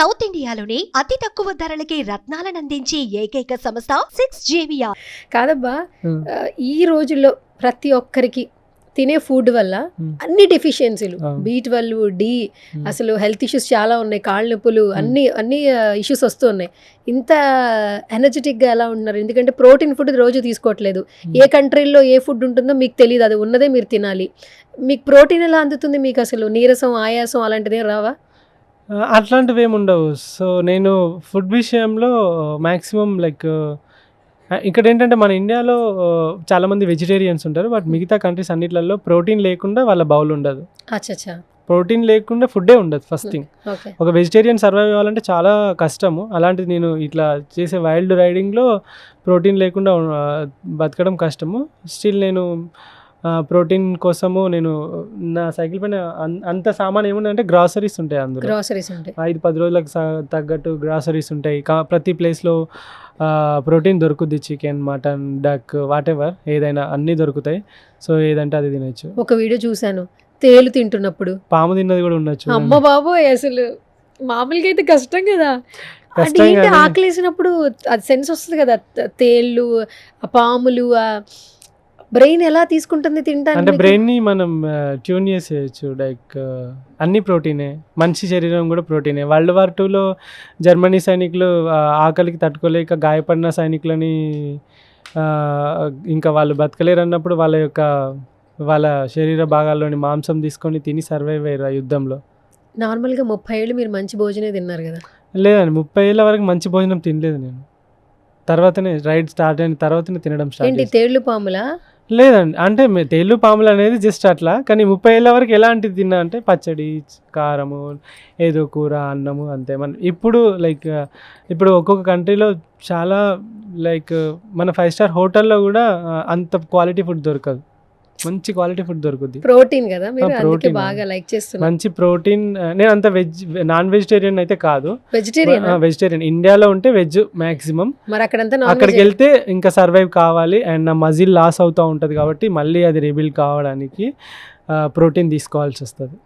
South ఇండియాలోనే అతి తక్కువ ధరలకి రత్నాలను అందించే ఏకైక సంస్థ 6JVR. కాదబ్బా, ఈ రోజుల్లో ప్రతి ఒక్కరికి తినే ఫుడ్ వల్ల అన్ని డెఫిషియన్సీలు, B12, D, అసలు హెల్త్ ఇష్యూస్ చాలా ఉన్నాయి, కాళ్ళ నొప్పులు, అన్ని ఇష్యూస్ వస్తున్నాయి. ఇంత ఎనర్జెటిక్గా ఎలా ఉన్నారు? ఎందుకంటే ప్రోటీన్ ఫుడ్ రోజు తీసుకోవట్లేదు. ఏ కంట్రీల్లో ఏ ఫుడ్ ఉంటుందో మీకు తెలియదు, అది ఉన్నదే మీరు తినాలి. మీకు ప్రోటీన్ ఎలా అందుతుంది? మీకు అసలు నీరసం, ఆయాసం అలాంటిదే రావా? అట్లాంటివి ఏమి ఉండవు. సో నేను ఫుడ్ విషయంలో మ్యాక్సిమం లైక్ ఇక్కడ ఏంటంటే మన ఇండియాలో చాలామంది వెజిటేరియన్స్ ఉంటారు, బట్ మిగతా కంట్రీస్ అన్నిట్లలో ప్రోటీన్ లేకుండా వాళ్ళ బౌల్ ఉండదు. అచ్చా, ప్రోటీన్ లేకుండా ఫుడ్డే ఉండదు ఫస్ట్ థింగ్. ఒక వెజిటేరియన్ సర్వైవ్ అవ్వాలంటే చాలా కష్టము. అలాంటిది నేను ఇట్లా చేసే వైల్డ్ రైడింగ్లో ప్రోటీన్ లేకుండా బతకడం కష్టము. స్టిల్ నేను ప్రోటీన్ కోసము నేను నా సైకిల్ పైన అంత సామాన్ ఏముందంటే గ్రాసరీస్ ఉంటాయి, అందులో గ్రాసరీస్ ఉంటాయి, 5-10 రోజులకు తగ్గట్టు గ్రాసరీస్ ఉంటాయి. ప్రతి ప్లేస్లో ప్రోటీన్ దొరుకుద్ది, chicken, mutton, duck, whatever ఏదైనా అన్నీ దొరుకుతాయి. సో ఏదంటే అది తినచ్చు. ఒక వీడియో చూశాను, తేలు తింటున్నప్పుడు పాము తిన్నది కూడా ఉండొచ్చు. అమ్మ బాబోయ్, అసలు మామూలుగా అయితే కష్టం కదా. అంటే ఆకలి వేసినప్పుడు అది సెన్స్ వస్తుంది కదా, తేళ్ళు, పాములు, బ్రెయిన్ ఎలా తీసుకుంటుంది తింటాను అంటే బ్రెయిన్ ని మనం ట్యూన్ చేసేయచ్చు. లైక్ అన్ని ప్రోటీనే, మనిషి శరీరం కూడా ప్రోటీనే. వరల్డ్ వార్ 2లో జర్మనీ సైనికులు ఆకలికి తట్టుకోలేక గాయపడిన సైనికులని ఇంకా వాళ్ళు బతకలేరు అన్నప్పుడు వాళ్ళ శరీర భాగాల్లోని మాంసం తీసుకొని తిని సర్వైవ్ అయ్యారు ఆ యుద్ధంలో. నార్మల్గా 30 ఏళ్ళు మీరు మంచి భోజనం తిన్నారు కదా? లేదండి, 30 ఏళ్ళ వరకు మంచి భోజనం తినలేదు నేను. తర్వాతనే రైడ్ స్టార్ట్ అయిన తర్వాతనే తినడం స్టార్ట్. తేళ్లు పాములా? లేదండి, అంటే తేళ్ళు పాములు అనేది జస్ట్ అట్లా. కానీ 30 ఏళ్ళ వరకు ఎలాంటిది తిన్నా అంటే పచ్చడి, కారము, ఏదో కూర, అన్నము, అంతే. ఇప్పుడు ఒక్కొక్క కంట్రీలో చాలా లైక్ మన 5 స్టార్ హోటల్లో కూడా అంత క్వాలిటీ ఫుడ్ దొరకదు, మంచి క్వాలిటీ ఫుడ్ దొరుకుద్ది. ప్రోటీన్ కదా, మీరు అందుకే బాగా లైక్ చేస్తున్నారు. మంచి ప్రోటీన్. నేను అంత నాన్ వెజిటేరియన్ అయితే కాదు, వెజిటేరియన్. ఇండియాలో ఉంటే వెజ్ మ్యాక్సిమం. మరి అక్కడికి వెళ్తే ఇంకా సర్వైవ్ కావాలి అండ్ నా మజిల్ లాస్ అవుతూ ఉంటుంది కాబట్టి మళ్ళీ అది రిబిల్డ్ కావడానికి ప్రోటీన్ తీసుకోవాల్సి వస్తుంది.